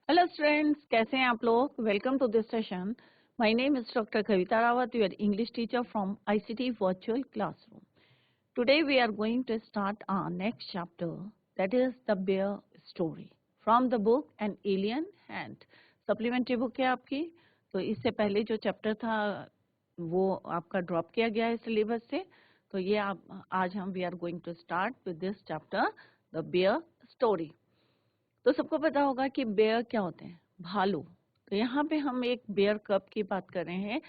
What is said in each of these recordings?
Hello students, कैसे हैं आप लोग। Welcome to this session. My name is doctor Kavita Rawat, your English teacher from ICT virtual classroom. Today we are going to start our next chapter, that is the bear story from the book an alien hand. Supplementary book है आपकी, तो इससे पहले जो chapter था वो आपका drop किया गया है सिलेबस से। तो ये आज हम we are going to start with this chapter, the bear story. तो सबको पता होगा कि बेयर क्या होते हैं, भालू। तो यहाँ पे हम एक बेयर कब की बात कर रहे हैं,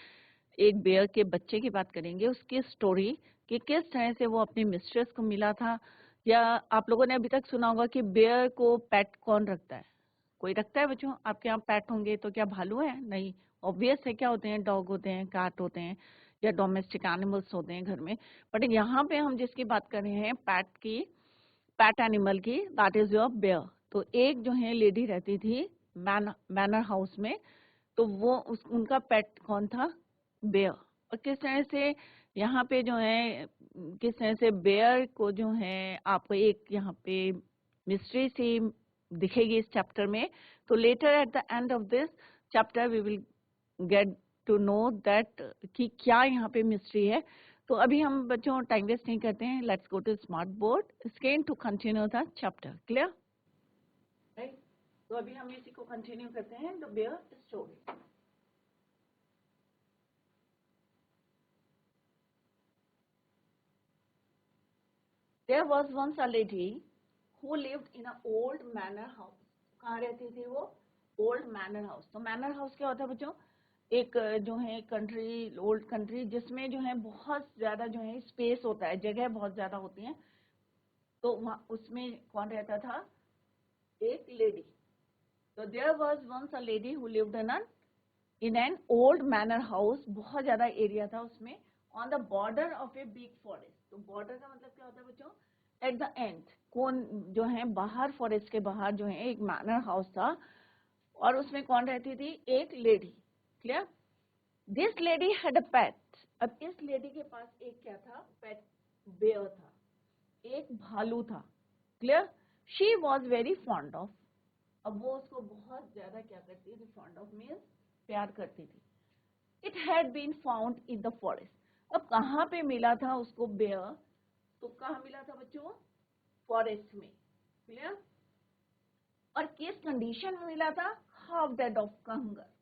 एक बेयर के बच्चे की बात करेंगे, उसकी स्टोरी कि किस तरह से वो अपनी मिस्ट्रेस को मिला था। या आप लोगों ने अभी तक सुना होगा कि बेयर को पेट कौन रखता है। कोई रखता है बच्चों? आपके यहाँ पेट होंगे तो क्या भालू है? नहीं। ऑब्वियस है, क्या होते हैं? डॉग होते हैं, कैट होते हैं, या डोमेस्टिक एनिमल्स होते हैं घर में। बट यहाँ पे हम जिसकी बात कर रहे हैं पेट एनिमल की, दैट इज योर बेयर। तो एक जो है लेडी रहती थी मैनर हाउस में, तो वो उनका पेट कौन था? बेयर। और किस तरह से यहाँ पे जो है, किस तरह से बेयर को जो है आपको एक यहाँ पे मिस्ट्री सी दिखेगी इस चैप्टर में। तो later at the end of this chapter we will get to know that कि क्या यहाँ पे मिस्ट्री है। तो अभी हम बच्चों टाइम वेस्ट नहीं करते हैं, let's go to smart board screen to continue the chapter. Clear? Right. तो अभी हम इसी को कंटिन्यू करते हैं, the bear story. There was once a lady who lived in an old manor house. कहाँ रहती थी वो? Old manor house. तो मैनर हाउस क्या होता है बच्चों? एक जो है कंट्री, ओल्ड कंट्री, जिसमें जो है बहुत ज्यादा जो है स्पेस होता है, जगह बहुत ज्यादा होती है। तो वहाँ उसमें कौन रहता था? एक लेडी। तो there was once a lady who lived in an old manor house. बहुत ज्यादा एरिया था उसमें, on the border of a big forest. तो बॉर्डर का मतलब क्या होता है बच्चों? एट द एंड, कौन जो है बाहर, फॉरेस्ट के बाहर जो है एक मैनर हाउस था, और उसमें कौन रहती थी? एक lady. Clear? This lady had a pet. अब इस लेडी के पास एक क्या था? पेट बेयर था, एक भालू था। Clear? She was very fond of. अब वो उसको बहुत ज्यादा क्या करती थी? फॉन्ड ऑफ मीन्स प्यार करती थी। It had been found in the forest. अब कहाँ पे मिला था उसको बेयर? तो कहाँ मिला था बच्चों? फॉरेस्ट में। क्लियर? और किस कंडीशन में मिला था? Half dead of hunger.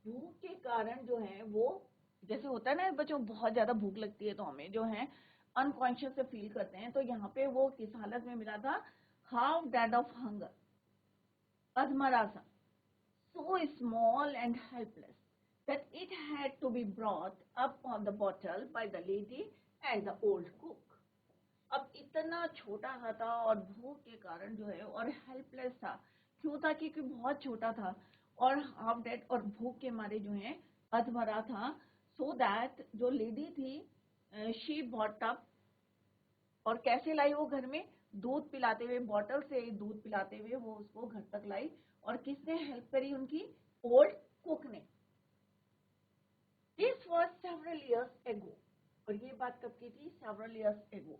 भूख के कारण जो है वो, जैसे होता है ना बच्चों, बहुत ज्यादा भूख लगती है तो हमें जो है अनकॉन्शियस से फील करते हैं। तो यहाँ पे वो किस हालत में मिला था? हाफ डेड ऑफ हंगर, अधमरा सा, so small and helpless that it had to be brought up on the bottle by the lady and the old cook. अब इतना छोटा सा था और भूख के कारण जो है, और हेल्पलेस था। क्यों था? क्योंकि बहुत छोटा था और हाफ डेड, और भूख के मारे जो है अधमरा था। सो दैट जो लेडी थी, शी बॉट अप। और कैसे लाई वो घर में? दूध पिलाते हुए, बॉटल से दूध पिलाते हुए वो उसको घर तक लाई। और किसने हेल्प करी? उनकी ओल्ड कुक ने। This was several years ago. और ये बात कब की थी? Several years ago.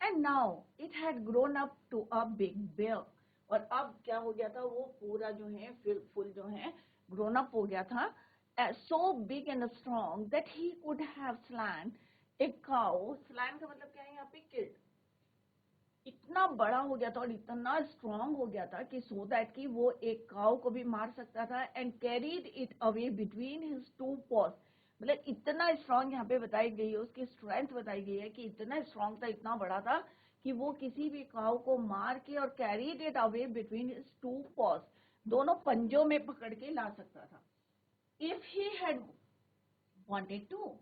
And now it had grown up to a big bear. और अब क्या हो गया था? वो पूरा जो है फुल जो है ग्रोन अप हो गया था, so big and strong that he could have slain a cow. Slain का मतलब क्या है यहाँ पे? किल्ड। इतना बड़ा हो गया था और इतना स्ट्रांग हो गया था कि सो दैट कि वो एक काउ को भी मार सकता था, and carried it away between his two paws. मतलब इतना स्ट्रांग यहाँ पे बताई गई है, उसकी स्ट्रेंथ बताई गई है कि इतना स्ट्रांग था, इतना बड़ा था कि वो किसी भी काउ को मार के और carried it away between his two paws, दोनों पंजों में पकड़ के ला सकता था। If he had wanted to,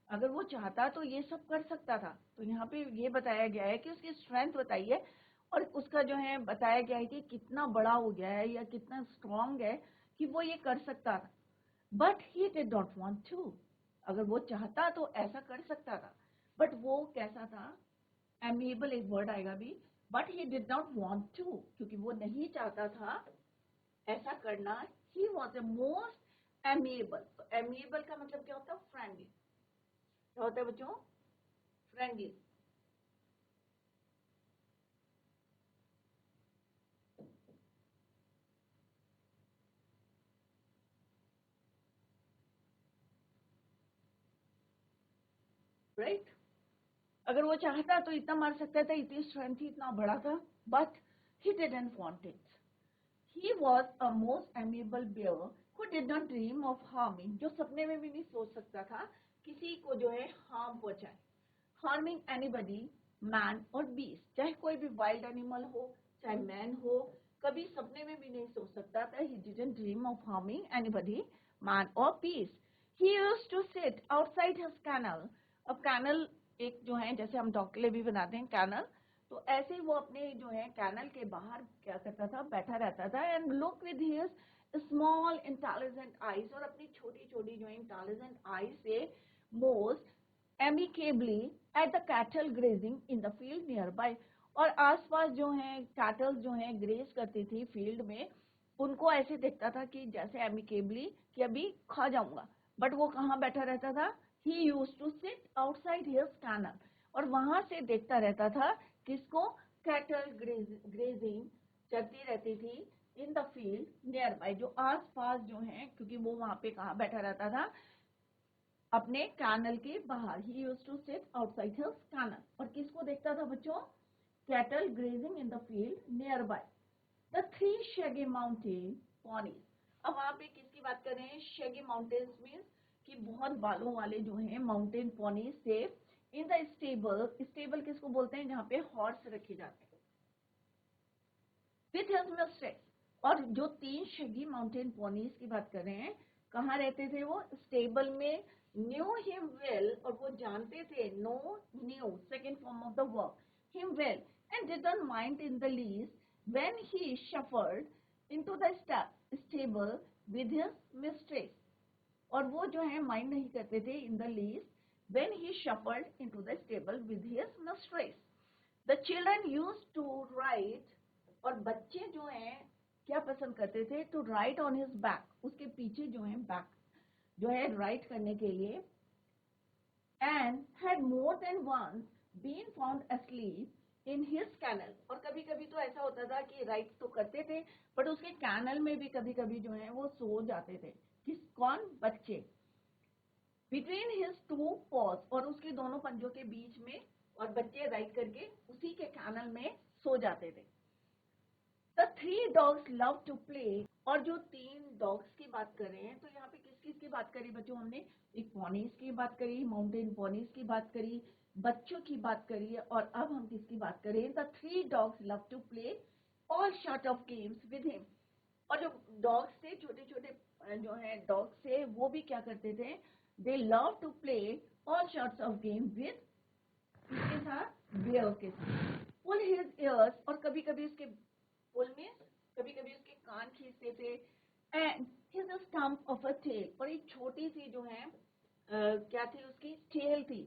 अगर वो चाहता तो ये सब कर सकता था। तो यहाँ पे ये बताया गया है कि उसकी स्ट्रेंथ बताई है, और उसका जो है बताया गया है कि कितना बड़ा हो गया है या कितना स्ट्रांग है कि वो ये कर सकता था। But he did not want to. अगर वो चाहता तो ऐसा कर सकता था, बट वो कैसा था? एमिएबल एक वर्ड आएगा भी। But he did not want to, क्योंकि वो नहीं चाहता था ऐसा करना। He was a most amiable. तो एमिएबल का मतलब क्या होता है? फ्रेंडली। क्या होता है बच्चों? फ्रेंडली। राइट। अगर वो चाहता तो इतना मार सकता था, इतनी स्ट्रेंथ थी, इतना बड़ा था, but he didn't want it. He was a most amiable bear who did not dream of harming, जो सपने में भी नहीं सोच सकता था किसी को जो है हार्म पहुंचाए। हार्मिंग एनीबडी, मैन और बीस्ट, चाहे कोई भी वाइल्ड एनिमल हो चाहे मैन हो, कभी सपने में भी नहीं सोच सकता था। He didn't dream of harming anybody, man और beast. He used to sit outside his kennel. अब कैनल एक जो है, जैसे हम डॉग के लिए भी बनाते हैं कैनल, तो ऐसे ही वो अपने जो है कैनल के बाहर क्या करता था, बैठा रहता था, and look with his small intelligent eyes, और अपनी छोटी छोटी जो है इंटेलिजेंट आईज से most amicably at the cattle grazing in the field nearby। और आसपास जो है कैटल जो है ग्रेज करती थी फील्ड में, उनको ऐसे देखता था कि जैसे amicably कि अभी खा जाऊंगा, बट वो कहाँ बैठा रहता था, he used to sit outside his canal, और वहां से देखता रहता था किसको, कैटल ग्रेजिंग चलती रहती थी इन द फील्ड नियर बाय, जो आसपास जो है, क्योंकि वो वहां पे कहाँ बैठा रहता था, अपने कैनल के बाहर। He used to sit outside his kennel, और किसको देखता था बच्चों, cattle grazing in the field nearby. The three shaggy mountain ponies. अब वहां पे किसकी बात कर रहे हैं, शैगी माउंटेन्स मीन्स कि बहुत बालों वाले जो हैं माउंटेन पॉनीज थे इन द स्टेबल। स्टेबल किसको बोलते हैं, जहाँ पे हॉर्स रखे जाते हैं, विथ हिज मिस्ट्रेस। और जो तीन शैगी माउंटेन पॉनीज की बात कर रहे हैं, कहाँ रहते थे वो, स्टेबल में। न्यू हिम वेल, और वो जानते थे, know knew second form of the verb, him well, and didn't mind in the least when he shuffled into the stable with his mistress. और वो जो है माइंड नहीं करते थे in the least when he shuffled into the stable with his mistress. The children used to ride, और बच्चे जो हैं क्या पसंद करते थे, to ride on his back, उसके पीछे जो है बैक जो है राइट करने के लिए, and had more than once been found asleep in his kennel. और कभी कभी तो ऐसा होता था कि राइट तो करते थे, बट उसके कैनल में भी कभी कभी जो है वो सो जाते थे। किस, कौन, बच्चे। बिटवीन हिज टू पॉज, और उसके दोनों पंजों के बीच में, और बच्चे राइट करके उसी के कैनल में सो जाते थे। The three dogs love to play, और जो तीन डॉग्स की बात कर रहे हैं, तो यहाँ पे किस किस की बात करी बच्चों, हमने एक पॉनीज की बात करी, माउंटेन पॉनीज की बात करी, बच्चों की बात करी, और अब हम किसकी बात करें, the three dogs love to play all sort of games with him. और जो डॉग्स थे, छोटे छोटे जो है डॉग्स थे, वो भी क्या करते थे, they love to play all sorts of game with, किसके साथ, बेयर के साथ। पुल हिज इयर्स, और कभी कभी उसके पुल में, कभी कभी उसके कान खींचते थे, and his stump of a tail, और एक छोटी सी जो है क्या थी, उसकी टेल थी,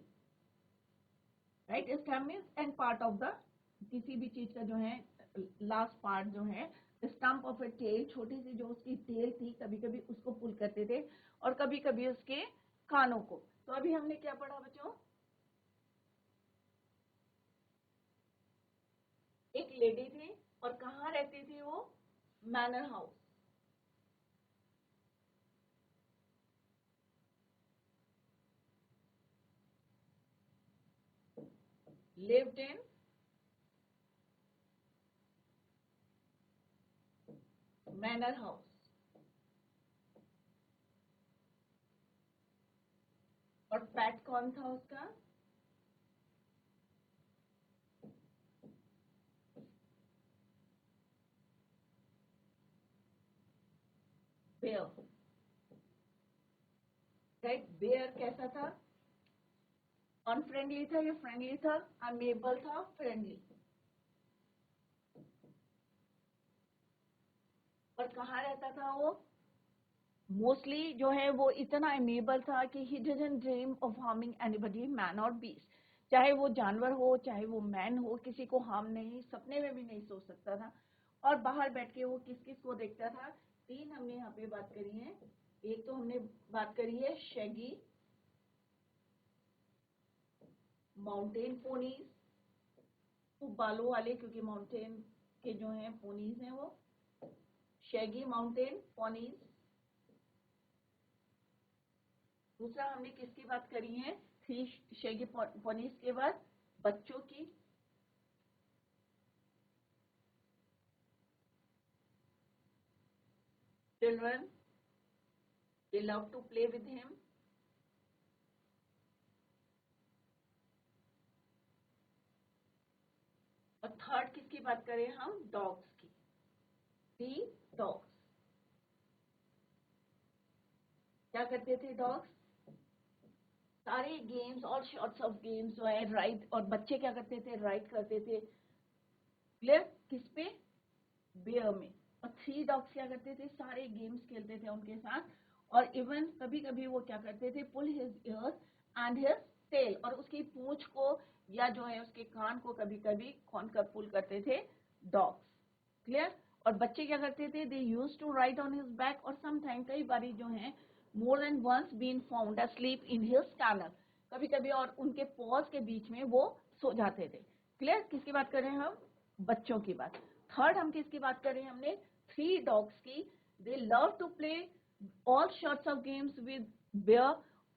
right. Stump means and part of the, किसी भी चीज का जो है लास्ट पार्ट जो है, स्टम्प ऑफ अ टेल, छोटी सी जो उसकी टेल थी, कभी कभी उसको पुल करते थे, और कभी कभी उसके कानों को। तो अभी हमने क्या पढ़ा बच्चों, एक लेडी थी, और कहाँ रहती थी वो, manor house. lived in manor house. और पेट कौन था उसका, बेयर, राइट। बेयर कैसा था, अनफ्रेंडली था या फ्रेंडली था, अमेबल था, फ्रेंडली। और कहाँ रहता था वो, मोस्टली जो है वो इतना अमेबल था कि ही didn't dream of harming anybody, man और बीस्ट। चाहे वो जानवर हो चाहे वो मैन हो, किसी को हार्म नहीं, सपने में भी नहीं सोच सकता था। और बाहर बैठ के वो किस किस को देखता था, तीन हमने यहाँ पे बात करी है। एक तो हमने बात करी है शैगी माउंटेन पोनीज, खूब बालों वाले, क्योंकि माउंटेन के जो हैं पोनीज हैं वो शैगी माउंटेन पोनीज। दूसरा हमने किसकी बात करी है, 3 शेगी पोनीज के बाद बच्चों की children, they love to play with him. और थर्ड किसकी बात करें हम? डॉग्स की। 3 डॉग्स क्या करते थे? डॉग्स सारे गेम्स और शॉर्ट्स ऑफ गेम्स जो है राइड, और बच्चे क्या करते थे? राइड करते थे। क्लियर? किस पे? बेयर में। और 3 डॉग्स क्या करते थे? सारे गेम्स खेलते थे उनके साथ। और इवन कभी कभी वो क्या करते थे? Pull his ears and his tail, और उसकी पूंछ को या जो है उसके कान को कभी कभी कौन कर पुल करते थे? डॉग्स। क्लियर? और बच्चे क्या करते थे? They use to ride on his back, और समटाइम कई बारी जो है more than once been found asleep in his kennel, कभी कभी और उनके पॉज के बीच में वो सो जाते थे। क्लियर? किसकी बात कर रहे हैं हम? बच्चों की बात। थर्ड हम किसकी बात कर रहे हैं? हमने 3 डॉग्स की। They love to play all sorts of games with bear,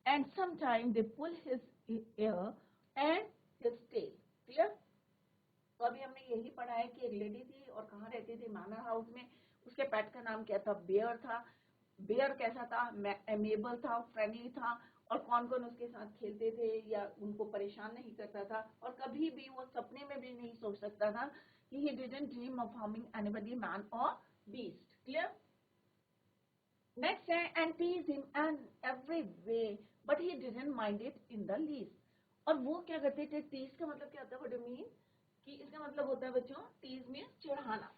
and sometimes they pull his ear and his tail. Clear? तो अभी हमने यही पढ़ा है कि एक लेडी थी और कहाँ रहती थी? मैनर हाउस में। उसके पेट का नाम क्या था? बेयर था। बेयर कैसा था? एमेबल था, फ्रेंडली था, और कौन कौन उसके साथ खेलते थे या उनको परेशान नहीं करता था, और कभी भी वो सपने में भी नहीं सोच सकता था कि he didn't dream of harming anybody, man or beast. Clear? Next है, and tease him in every way, but he didn't mind it in the least. और वो क्या करते थे? टीज का मतलब क्या होता है? What do mean? कि इसका मतलब होता है बच्चों, टीज मीन्स चिढ़ाना।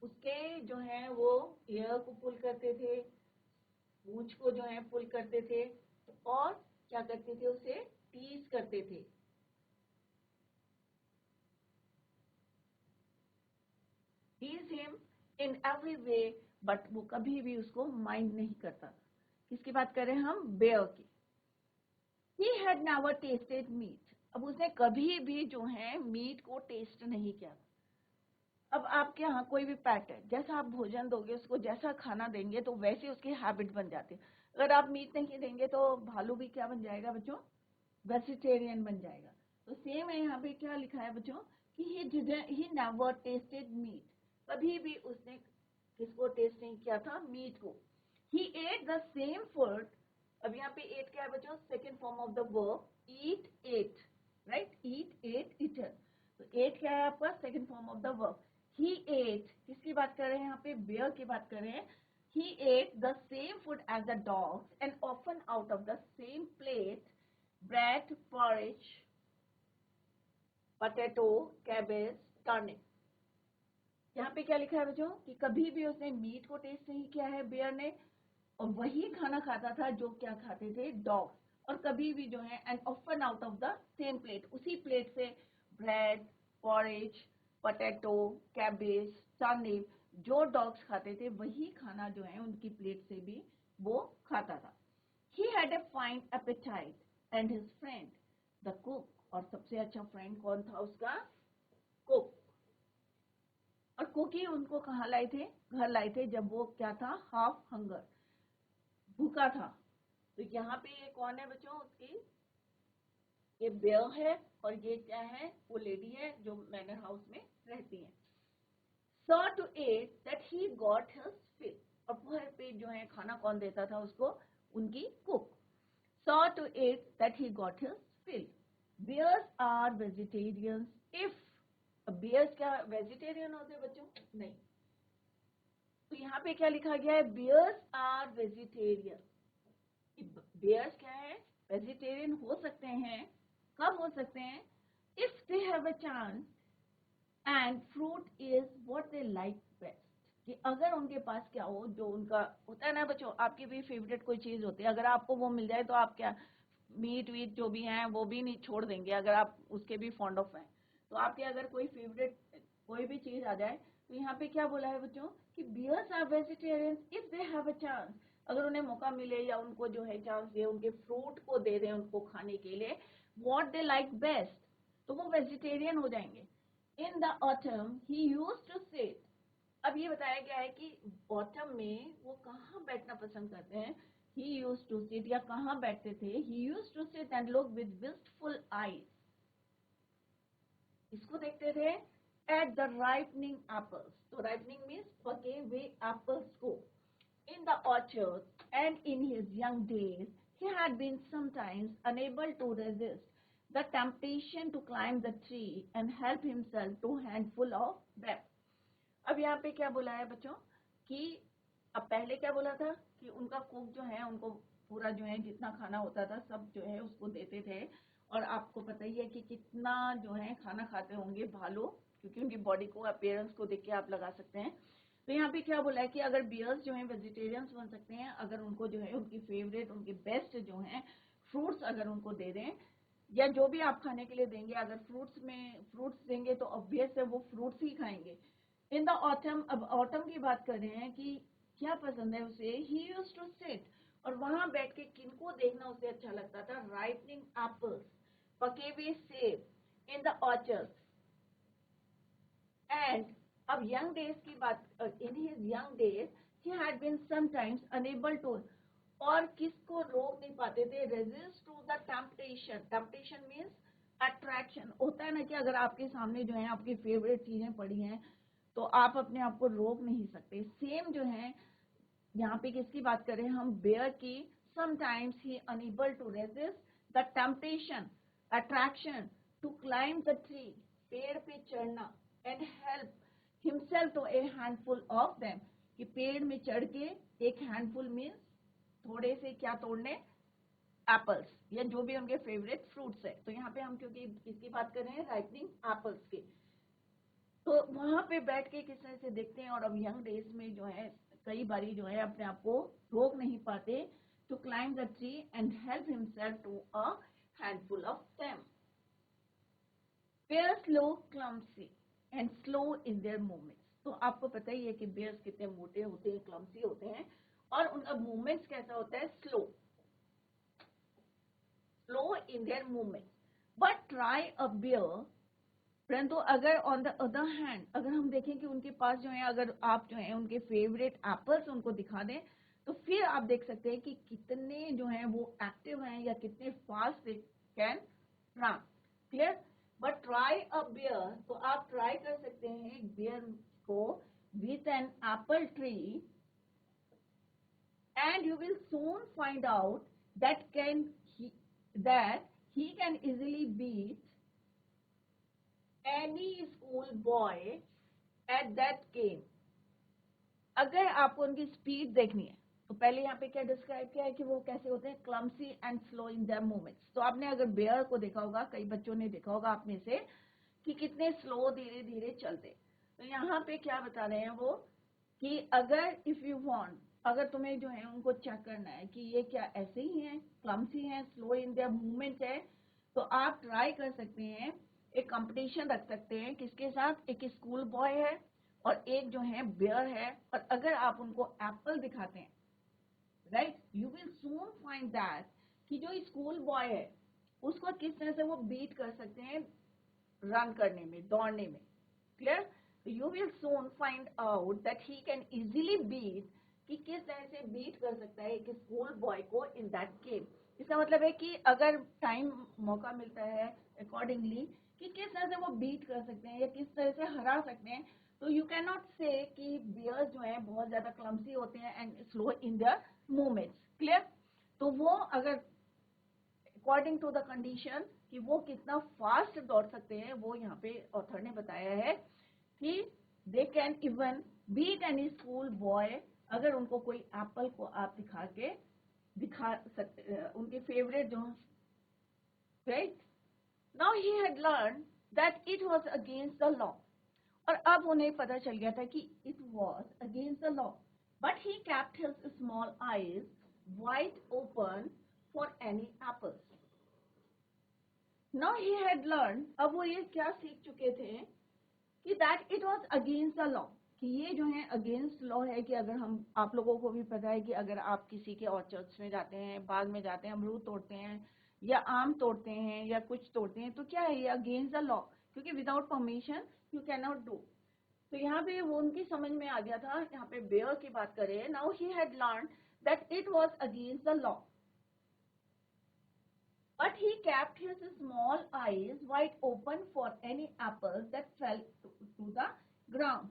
उसके जो है वो ईयर को पुल करते थे, पूंछ को जो है पुल करते थे, और क्या करते थे? उसे टीज करते थे। Tease him in every way, but वो कभी भी उसको माइंड नहीं करता था। किसकी बात कर रहे हैं हम? बेयर की। He had never tasted meat. अब उसने कभी भी जो है मीट को टेस्ट नहीं किया। अब आपके यहाँ कोई भी पेट है, जैसा आप भोजन दोगे उसको, जैसा खाना देंगे तो वैसे उसकी हैबिट बन जाती है। अगर आप मीट नहीं देंगे तो भालू भी क्या बन जाएगा बच्चों? वेजिटेरियन बन जाएगा। तो सेम है, यहाँ पे क्या लिखा है बच्चों कि he never tasted meat. कभी भी उसने किसको टेस्ट नहीं किया था? मीट को। He ate the same food. अब यहाँ पे ate क्या है बच्चों? Second form of the verb eat, ate, right? eat, ate, eaten. तो ate क्या है आपका? Second form of the verb. He ate, किसकी बात कर रहे हैं यहाँ पे? बेयर की बात कर रहे हैं। He ate the same food as the dogs and often out of the same plate, bread, porridge, potato, cabbage, turnip. यहाँ पे क्या लिखा है बच्चों कि कभी भी उसने मीट को टेस्ट नहीं किया है बेयर ने, और वही खाना खाता था जो क्या खाते थे? डॉग्स। और कभी भी जो है and often out of the same plate, उसी प्लेट से bread, porridge, potato, cabbage, turnip, जो डॉग्स खाते थे वही खाना जो है उनकी प्लेट से भी वो खाता था। He had a fine appetite and his friend the cook, और सबसे अच्छा फ्रेंड कौन था उसका? कुक। और कुक ही उनको कहाँ लाए थे? घर लाए थे, जब वो क्या था? हाफ हंगर, भूखा था। तो यहाँ पे ये कौन है बच्चों? उसकी ये बेयर है, और ये क्या है? वो लेडी है जो मैनर हाउस में रहती है। Saw to eat that he got his fill. और भर पेट जो है खाना कौन देता था उसको? उनकी cook. Saw to eat that he got his fill. Bears are vegetarians if bears क्या वेजिटेरियन होते हैं बच्चों? नहीं। तो यहाँ पे क्या लिखा गया है? bears are vegetarian. बेयर्स क्या है? वेजिटेरियन हो सकते हैं। कब हो सकते हैं? If they have a chance and fruit is what they like best, कि अगर उनके पास क्या हो, जो उनका होता है ना बच्चों, आपकी भी फेवरेट कोई चीज होती है, अगर आपको वो मिल जाए तो आप क्या मीट वीट जो भी हैं वो भी नहीं छोड़ देंगे, अगर आप उसके भी फॉन्ड ऑफ हैं। तो आपके अगर कोई फेवरेट कोई भी चीज आ जाए, तो यहाँ पे क्या बोला है बच्चों कि bears are vegetarian if they have a chance, अगर उन्हें मौका मिले या उनको जो है चांस दे, उनके फ्रूट को दे दें उनको खाने के लिए, व्हाट दे लाइक बेस्ट, तो वो वेजिटेरियन हो जाएंगे। In the autumn he used to sit, अब ये बताया गया है कि ऑटम में वो कहाँ बैठना पसंद करते हैं? he used to sit, या कहाँ बैठते थे, he used to sit and look with wistful eyes, इसको देखते थे, at the ripening apples, तो ripening means पके हुए apples को, in the orchard, and in his young days he had been sometimes unable to resist the temptation to climb the tree and help himself to handful of them. अब यहाँ पे क्या बोला है बच्चों कि अब पहले क्या बोला था कि उनका कुक जो है उनको पूरा जो है जितना खाना होता था सब जो है उसको देते थे, और आपको पता ही है कि कितना जो है खाना खाते होंगे भालू, क्योंकि उनकी बॉडी को अपीयरेंस को देख के आप लगा सकते हैं। तो यहाँ पे क्या बोला है कि अगर बियर्स जो है वेजिटेरियंस बन सकते हैं अगर उनको जो है उनकी फेवरेट उनके बेस्ट जो है फ्रूट्स अगर उनको दे दें, या जो भी आप खाने के लिए देंगे, अगर फ्रूट्स देंगे तो ऑब्वियस है वो फ्रूट्स ही खाएंगे। इन द ऑटम, अब ऑटम की बात कर रहे हैं कि क्या पसंद है उसे, ही यूज्ड टू सिट, और वहां बैठ के किनको देखना उसे अच्छा लगता था, राइपनिंग एप्पल्स, पके हुए सेब, इन द ऑर्चर्ड, एंड अब यंग डेज की बात, in his young days he had been sometimes unable to, और किसको रोक नहीं पाते थे, resist to the temptation, temptation means attraction, होता है ना कि अगर आपके सामने जो है आपकी फेवरेट चीजें पड़ी हैं तो आप अपने आप को रोक नहीं सकते। सेम जो है यहाँ पे किसकी बात करें हम, बेयर की, sometimes he unable to resist the temptation, attraction to climb the tree, पेड़ पे चढ़ना, and help himself to a handful of them, कि पेड़ में चढ़ के एक हैंडफुल मीन्स थोड़े से क्या तोड़ने, एप्पल्स, या जो भी उनके फेवरेट फ्रूट्स है। तो यहाँ पे हम क्योंकि किसकी बात कर रहे हैं, राइपनिंग एप्पल्स की, तो वहां पे बैठ के किस तरह से देखते हैं, और अब यंग डेज में जो है कई बारी जो है अपने आप को रोक नहीं पाते, to climb the tree and help himself to a handful of them. Bears look clumsy and slow in their movements, तो आपको पता ही है कि बेयर्स कितने मोटे होते हैं, क्लम्सी होते हैं, और उनका मूवमेंट्स कैसा होता है, slow in their movement, but try a bear, परंतु अगर ऑन द अदर हैंड अगर हम देखें कि उनके पास जो है, अगर आप जो है उनके फेवरेट एप्पल्स उनको दिखा दें, तो फिर आप देख सकते हैं कि कितने जो है वो एक्टिव हैं या कितने fast they can run, clear. But try a bear, तो आप ट्राई कर सकते हैं एक बेयर को with an apple tree, and you will soon find out that he can easily beat any school boy at that game। अगर आपको उनकी स्पीड देखनी है तो पहले यहाँ पे क्या डिस्क्राइब किया है कि वो कैसे होते हैं, clumsy and slow in their movements. तो आपने अगर बेयर को देखा होगा, कई बच्चों ने देखा होगा आप में से, कि कितने स्लो धीरे धीरे चलते। तो यहाँ पे क्या बता रहे हैं वो कि अगर इफ यू वांट, अगर तुम्हें जो है उनको चेक करना है कि ये क्या ऐसे ही हैं, क्लम्सी हैं, स्लो इन देयर मूवमेंट है, तो आप ट्राई कर सकते हैं, एक कंपटीशन रख सकते हैं किसके साथ, एक स्कूल बॉय है और एक जो है बेयर है, और अगर आप उनको एप्पल दिखाते हैं, right, you will soon find that कि जो स्कूल बॉय है उसको किस तरह से वो बीट कर सकते हैं रन करने में, दौड़ने में, clear. You will soon find out that he can easily beat, कि किस तरह से बीट कर सकता है एक स्कूल बॉय को इन दैट गेम। इसका मतलब है कि अगर टाइम मौका मिलता है अकॉर्डिंगली कि किस तरह से वो बीट कर सकते हैं या किस तरह से हरा सकते हैं, तो यू कैन नॉट से कि बियर्स जो है बहुत ज्यादा क्लम्सी होते हैं and slow in their movements, clear. तो वो अगर अकॉर्डिंग टू द कंडीशन कि वो कितना फास्ट दौड़ सकते हैं, वो यहाँ पे ऑथर ने बताया है कि they can even beat any school boy, अगर उनको कोई एप्पल को आप दिखा सकते, उनके फेवरेट जो, right. Now he had learn that it was against the law, और अब उन्हें पता चल गया था कि it was against the law, but he kept his small eyes wide open for any apples. Now he had learn, अब वो ये क्या सीख चुके थे कि that it was against the law, कि ये जो है अगेंस्ट लॉ है, कि अगर हम, आप लोगों को भी पता है कि अगर आप किसी के ऑर्चर्ड्स में जाते हैं, बाग में जाते हैं, अमरूद तोड़ते हैं या आम तोड़ते हैं या कुछ तोड़ते हैं, तो क्या है ये अगेंस्ट द लॉ, क्योंकि without permission you can not do. तो यहाँ पे वो उनकी समझ में आ गया था, यहाँ पे बेयर की बात करें, now he had learn that it was against the law. But he kept his small eyes wide open for any apples that fell to the ground.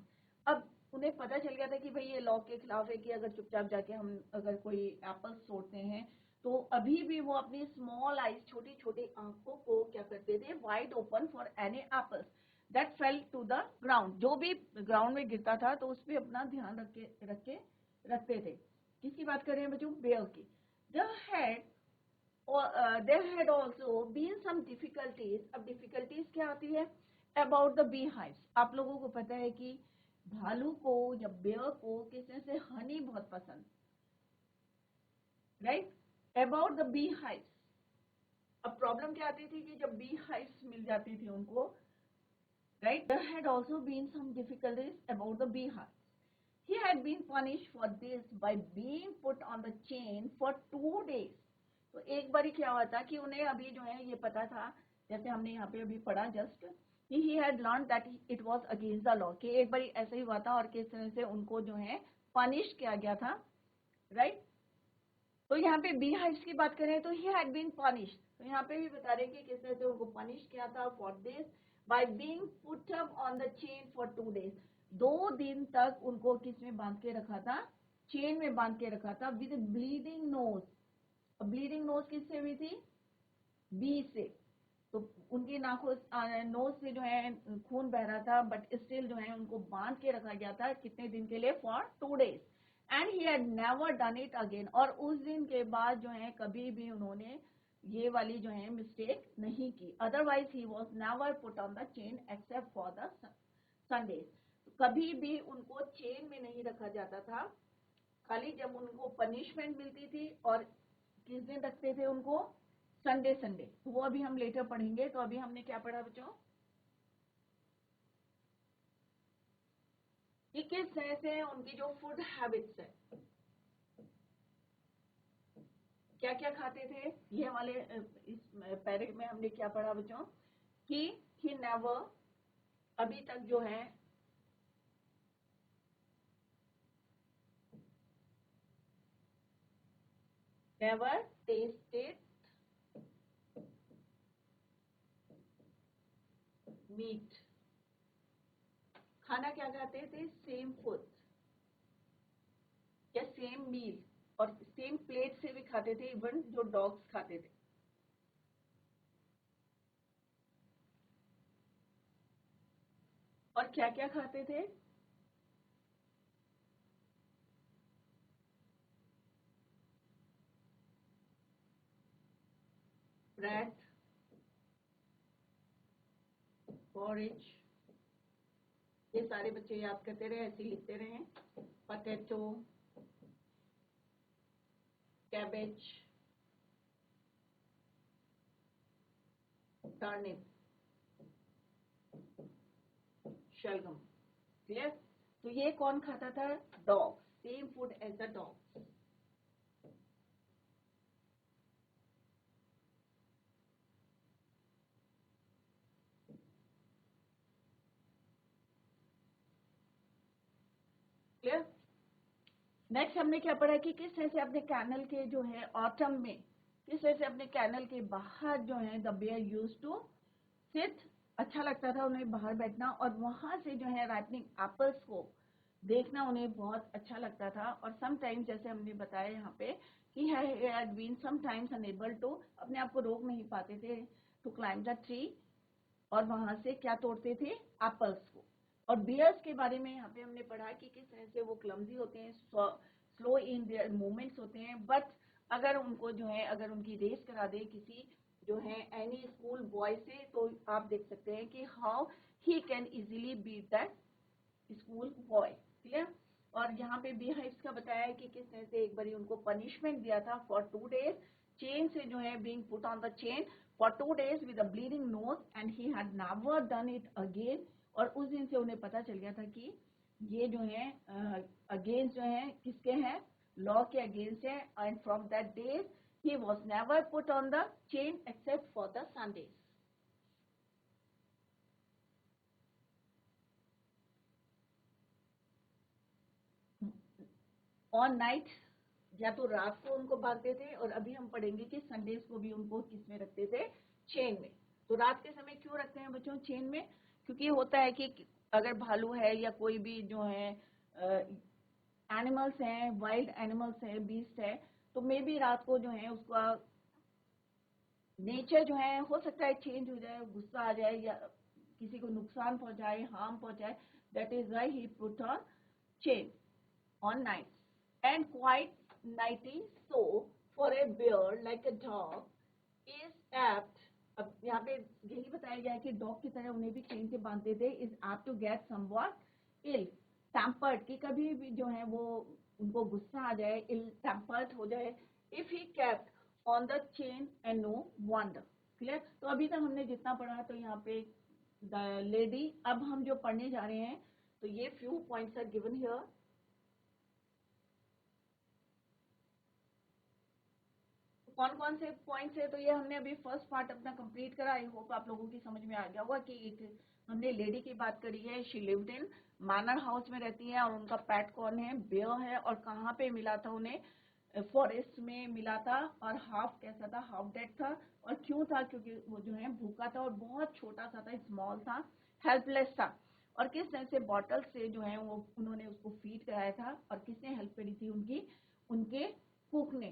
अब उन्हें पता चल गया था कि भाई ये लॉ के खिलाफ है कि अगर चुपचाप जाके हम अगर कोई एप्पल्स तोड़ते हैं, तो अभी भी वो अपनी स्मॉल आईज, छोटी छोटी आंखों को क्या करते थे, wide open for any apples that fell to the ground. जो भी ग्राउंड में गिरता था तो उस पर अपना ध्यान रखते थे. किसकी बात कर रहे हैं बच्चों? बेयर की. The head there had also been some difficulties. अब difficulties क्या आती है? About the beehives. आप लोगों को पता है कि भालू को या बेयर को किसने से हनी बहुत पसंद, राइट? About the beehives. अब प्रॉब्लम क्या आती थी कि जब beehives मिल जाती थी उनको, right? There had also been some difficulties about the beehives. He had been punished for this by being put on the chain for 2 days. तो एक बारी क्या हुआ था कि उन्हें अभी जो है ये पता था, जैसे हमने यहाँ पे अभी पढ़ा जस्ट, कि he had learned that it was against the law, कि एक बारी ऐसा ही हुआ था और किस तरह से उनको जो है पनिश किया गया था, राइट? तो यहाँ पे बी हाइव्स की बात करें तो he had been punished. तो यहाँ पे भी बता रहे हैं कि किस तरह से उनको पनिश किया था for this by being put up on the chain for 2 days. 2 दिन तक उनको किस में बांध के रखा था? चेन में बांध के रखा था with bleeding nose. Bleeding nose किससे हुई थी? बी से. तो उनकी नाखों नोज से जो है खून बह रहा था, बट स्टिल जो है उनको बांध के रखा गया था. कितने दिन के लिए? For 2 days. And he had never done it again. और उस दिन के बाद जो है कभी भी उन्होंने ये वाली जो है मिस्टेक नहीं की. Otherwise he was never put on the chain except for the Sundays. कभी भी उनको चेन में नहीं रखा जाता था, खाली जब उनको पनिशमेंट मिलती थी. और किस दिन रखते थे उनको? संडे. वो अभी हम लेटर पढ़ेंगे. तो अभी हमने क्या पढ़ा बच्चों? कि किस तरह से उनकी जो फूड हैबिट्स है, क्या क्या खाते थे. ये वाले इस पैरेग्राफ में हमने क्या पढ़ा बच्चों? कि ही नेवर, अभी तक जो है नेवर टेस्टेड मीट. खाना क्या खाते थे? सेम फूड या सेम मील, और सेम प्लेट से भी खाते थे, इवन जो डॉग्स खाते थे. और क्या क्या खाते थे? Bread, porridge. ये सारे बच्चे याद करते रहे, ऐसे लिखते रहे. पोटैटो, कैबेज, टर्निप, शलगम. क्लियर? तो ये कौन खाता था? Dog. Same food as the dog. Clear? Next हमने क्या पढ़ा कि किस तरह से अपने कैनल के जो है ऑटम में, किस तरह से अपने कैनल के बाहर जो है the bear used to sit. अच्छा लगता था उन्हें बाहर बैठना, और वहां से जो है राइपनिंग एप्पल्स को देखना उन्हें बहुत अच्छा लगता था. और समटाइम्स, जैसे हमने बताया यहाँ पे, कि had been sometimes unable to, अपने आप को रोक नहीं पाते थे, टू क्लाइंब द ट्री, और वहां से क्या तोड़ते थे? एप्पल्स को. और बियर्स के बारे में यहाँ पे हमने पढ़ा कि किस तरह से वो क्लमजी होते हैं, स्लो इन देयर मूवमेंट्स होते हैं, बट अगर उनको जो है, अगर उनकी रेस करा दे किसी जो है एनी स्कूल बॉय से, तो आप देख सकते हैं कि how he can easily beat that school boy. Clear? और यहाँ पे बी हाइव्स का बताया है कि किस तरह से एक बारी उनको पनिशमेंट दिया था फॉर 2 days. चेन से जो है being put on the chain for 2 days with a bleeding nose, and he had never done it again. और उस दिन से उन्हें पता चल गया था कि ये जो है अगेंस्ट जो है किसके हैं? लॉ के अगेंस्ट है. And from that day he was never put on the chain except for the Sundays. On night या तो रात को उनको बांधते थे, और अभी हम पढ़ेंगे कि संडेज को भी उनको किस में रखते थे, चेन में। तो रात के समय क्यों रखते हैं बच्चों चेन में? क्योंकि होता है कि अगर भालू है या कोई भी जो है एनिमल्स हैं, वाइल्ड एनिमल्स हैं, बीस्ट है, तो मे बी रात को जो है उसका नेचर जो है हो सकता है चेंज हो जाए, गुस्सा आ जाए या किसी को नुकसान पहुंचाए, हार्म पहुंचाए। That is why he put on chain on nights. And quite nighty, so for a bear like a dog is apt. अब यहाँ पे यही बताया गया है कि डॉग की तरह उन्हें भी चेन से बांधते थे, is apt to get somewhat ill tempered, कि कभी भी जो है वो उनको गुस्सा आ जाए, इल टेम्पर्ड हो जाए, if he kept on the chain and no wonder. Clear? तो अभी तक हमने जितना पढ़ा, तो यहाँ पे द लेडी, अब हम जो पढ़ने जा रहे हैं, तो ये few points are given here. कौन कौन से पॉइंट्स है? तो ये हमने अभी फर्स्ट पार्ट अपना कंप्लीट करा। आई होप आप लोगों की समझ में आ गया होगा कि एक हमने लेडी की बात करी है, she lived in manor house में रहती है, और उनका पेट कौन है? बेयर है। और कहाँ पे मिला था उन्हें? फॉरेस्ट में मिला था, और हाफ कैसा था? हाफ डेड था। और क्यों था? क्योंकि वो जो है भूखा था, और बहुत छोटा सा था, स्मॉल था, हेल्पलेस था। और किस तरह से बॉटल से जो है वो उन्होंने उसको फीड कराया था, और किसने हेल्प करी थी उनकी? उनके कुक ने।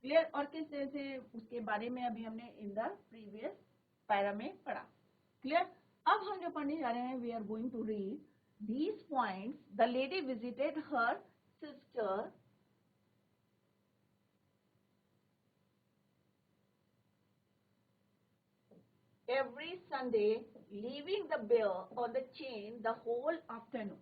क्लियर? और किस तरह से उसके बारे में अभी हमने इन द प्रीवियस पैरा में पढ़ा। क्लियर? अब हम जो पढ़ने जा रहे हैं, we are going to read these points. The lady visited her sister every Sunday, leaving the bear on the chain the whole afternoon.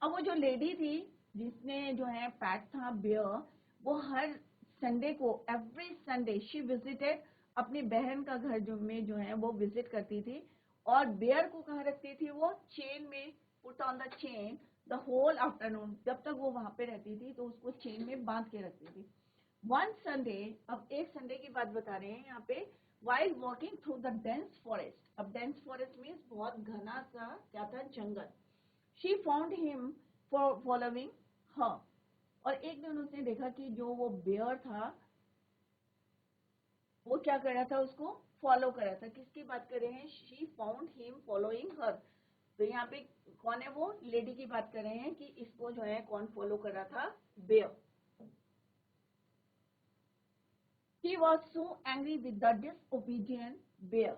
अब वो जो लेडी थी जिसने जो है पैट था बेयर, वो हर संडे को, एवरी संडे शी विजिटेड, अपनी बहन का घर जो में जो है वो विजिट करती थी, और बेयर को कहाँ रखती थी? वो चेन में, put on the chain the whole afternoon. जब तक वो वहां पे रहती थी तो उसको चेन में बांध के रखती थी। वन संडे, अब एक संडे की बात बता रहे हैं यहाँ पे, while walking through the dense forest, अब dense forest means बहुत घना सा क्या था? जंगल। she found him for following her, और एक दिन उसने देखा कि जो वो बेयर था वो क्या कर रहा था? उसको फॉलो कर रहा था। किसकी बात कर रहे हैं? she found him following her। तो यहाँ पे कौन है? वो लेडी की बात कर रहे हैं कि इसको जो है कौन फॉलो कर रहा था? Bear. He was so angry with the disobedient bear.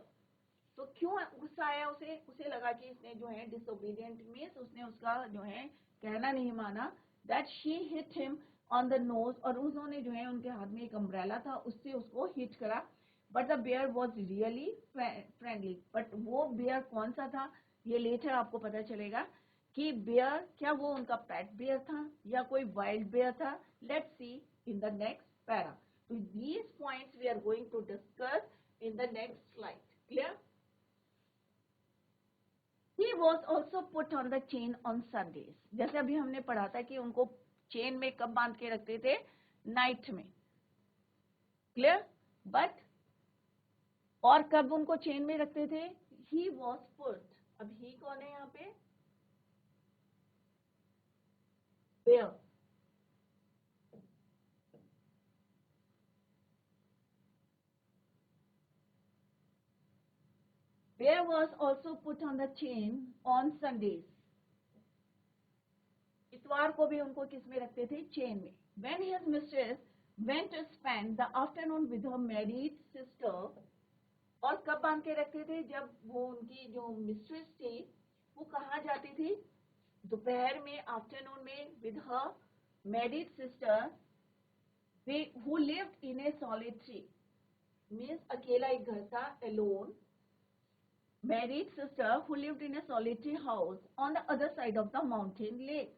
तो क्यों गुस्सा आया उसे? उसे लगा कि इसने जो है disobedient मीन्स उसने उसका जो है कहना नहीं माना। That she hit him on the nose, और उन्होंने जो है उनके हाथ में एक अम्ब्रेला था, उससे उसको हिट करा। But the bear was really friendly. But वो बेयर कौन सा था? ये लेटर आपको पता चलेगा कि बेयर क्या वो उनका पेट बेयर था या कोई वाइल्ड बेयर था। Let's see in the next para. So these points we are going to discuss in the next slide. Clear? He was also put on the chain on Sundays. जैसे अभी हमने पढ़ा था कि उनको चेन में कब बांध के रखते थे? नाइट में। क्लियर? बट और कब उनको चेन में रखते थे? He was put. अब ही कौन है यहाँ पे? Where? Bear was also put on the chain on Sundays. इतवार को भी उनको किस में रखते थे? चेन में। When his mistress went to spend the afternoon with her married sister, और कब बांध के रखते थे? जब वो उनकी जो मिस्ट्रेस थी वो कहाँ जाती थी? दोपहर में, आफ्टरनून में, with her married sister who lived in a solitary, means अकेला एक घर था, alone married sister who lived in a solitary house on the other side of the mountain lake.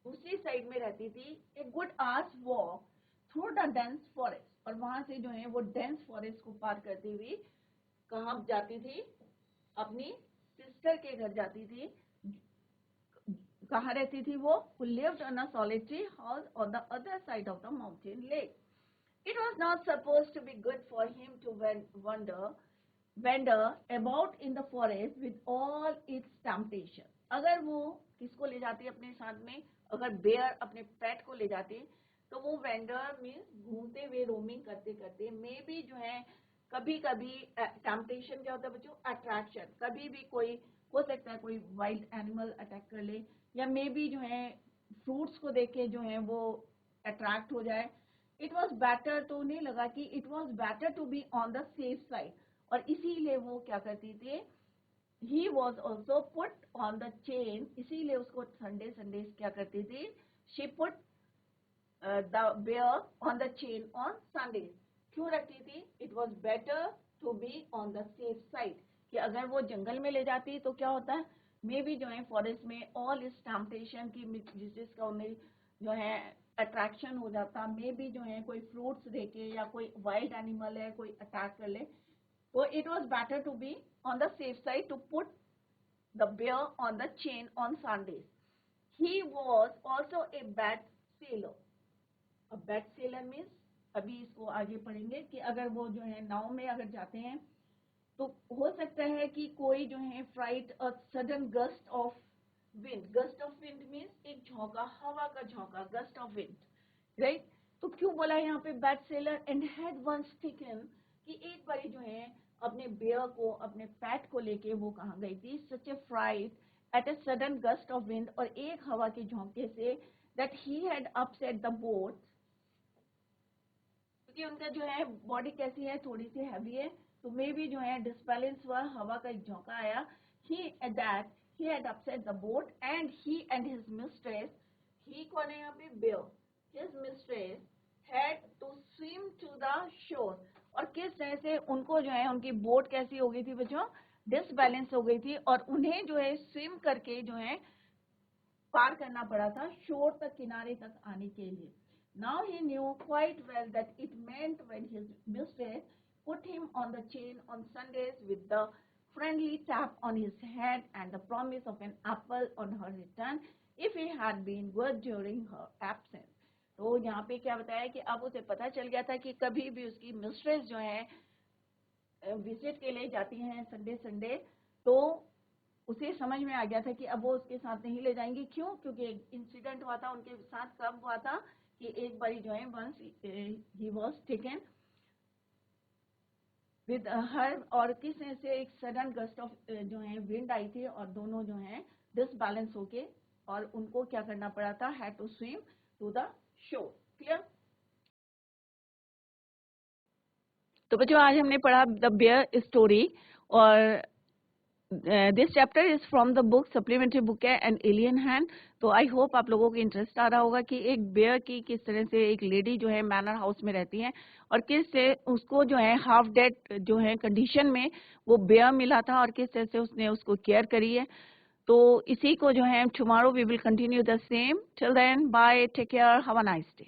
दूसरी साइड में रहती थी। A good hours walk through the dense forest, और वहां से जो है वो डेंस फॉरेस्ट को पार करती हुई कहाँ जाती थी? अपनी सिस्टर के घर जाती थी। कहाँ रहती थी वो? who lived in a solitary house on the other side of the mountain lake. It was not supposed to be good for him to wander about in the forest with all its temptations. अगर वो किसको ले जाती है अपने साथ में, अगर बेयर अपने पेट को ले जाती है, तो वो वेंडर मीन्स घूमते हुए रोमिंग करते करते मे बी जो है कभी कभी टेम्पटेशन क्या होता है बच्चों, अट्रैक्शन, कभी भी कोई हो सकता है कोई वाइल्ड एनिमल अटैक कर ले, या मे बी जो है फ्रूट्स को देख के जो है वो अट्रैक्ट हो जाए। इट वॉज बेटर, तो उन्हें लगा कि it was better to be on the safe side, और इसीलिए वो क्या करती थी, he was also put on the chain, इसीलिए उसको संडे क्या करती थी, she put the bear on the chain on Sundays। क्यों रखती थी, it was better to be on the safe side, कि अगर वो जंगल में ले जाती तो क्या होता है, मे बी जो है फॉरेस्ट में ऑल इस टेम्पटेशन की जिसका उन्हें जो है अट्रैक्शन हो जाता, मे बी जो है कोई फ्रूट्स देखे या कोई वाइल्ड एनिमल है कोई अटैक कर ले, so it was better to be on the safe side to put the bear on the chain on Sundays। He was also a bad sailor। A bad sailor means, अभी इसको आगे पढ़ेंगे कि अगर वो जो है नाव में अगर जाते हैं तो हो सकता है कि कोई जो है फ्राइट और sudden gust of wind, gust of wind means एक झोंका, हवा का झोंका, गस्ट ऑफ विंड, राइट। तो क्यों बोला यहाँ पे bad sailor, and had once taken, कि एक बारी जो है अपने बेयर को, अपने पैट को लेके वो कहाँ गई थी, such a fright at a sudden gust of wind, और एक हवा के झोंके से, that he had upset the boat, क्योंकि उनका जो है बॉडी कैसी है, थोड़ी सी हैवी है, तो मे भी जो है डिसबैलेंस हुआ, हवा का एक झोंका आया, he had upset the boat and he and his mistress, he कौन है यहाँ पे, bear, his mistress had to swim to the shore, और किस तरह से उनको जो है उनकी बोट कैसी हो गई थी बच्चों, डिसबैलेंस हो गई थी, और उन्हें जो है स्विम करके जो है पार करना पड़ा था शोर तक, किनारे तक आने के लिए। Now he knew quite well that it meant when his mistress put him on the chain on Sundays with the friendly tap on his head and the promise of an apple on her return if he had been good during her absence। तो यहाँ पे क्या बताया कि अब उसे पता चल गया था कि कभी भी उसकी मिस्ट्रेस जो है विजिट के लिए जाती हैं संडे, तो उसे समझ में आ गया था कि अब वो उसके साथ नहीं ले जाएंगी। क्यों, क्योंकि एक इंसिडेंट हुआ था उनके साथ, कब हुआ था कि एक बारी जो है once he was taken with her, और किस तरह से एक सडन गस्ट ऑफ जो है विंड आई थी, और दोनों जो है डिसबैलेंस होके, और उनको क्या करना पड़ा था, had to swim to the shore. Clear. तो बच्चों आज हमने पढ़ा द बेयर स्टोरी, और this chapter is from the book, supplementary book है एन एलियन हैंड। तो आई होप आप लोगों को इंटरेस्ट आ रहा होगा कि एक बेयर की किस तरह से एक लेडी जो है मैनर हाउस में रहती है, और किस से उसको जो है हाफ डेड जो है कंडीशन में वो बेयर मिला था, और किस तरह से उसने उसको केयर करी है। तो इसी को जो है tomorrow we will continue the same. Till then bye, take care, have a nice day.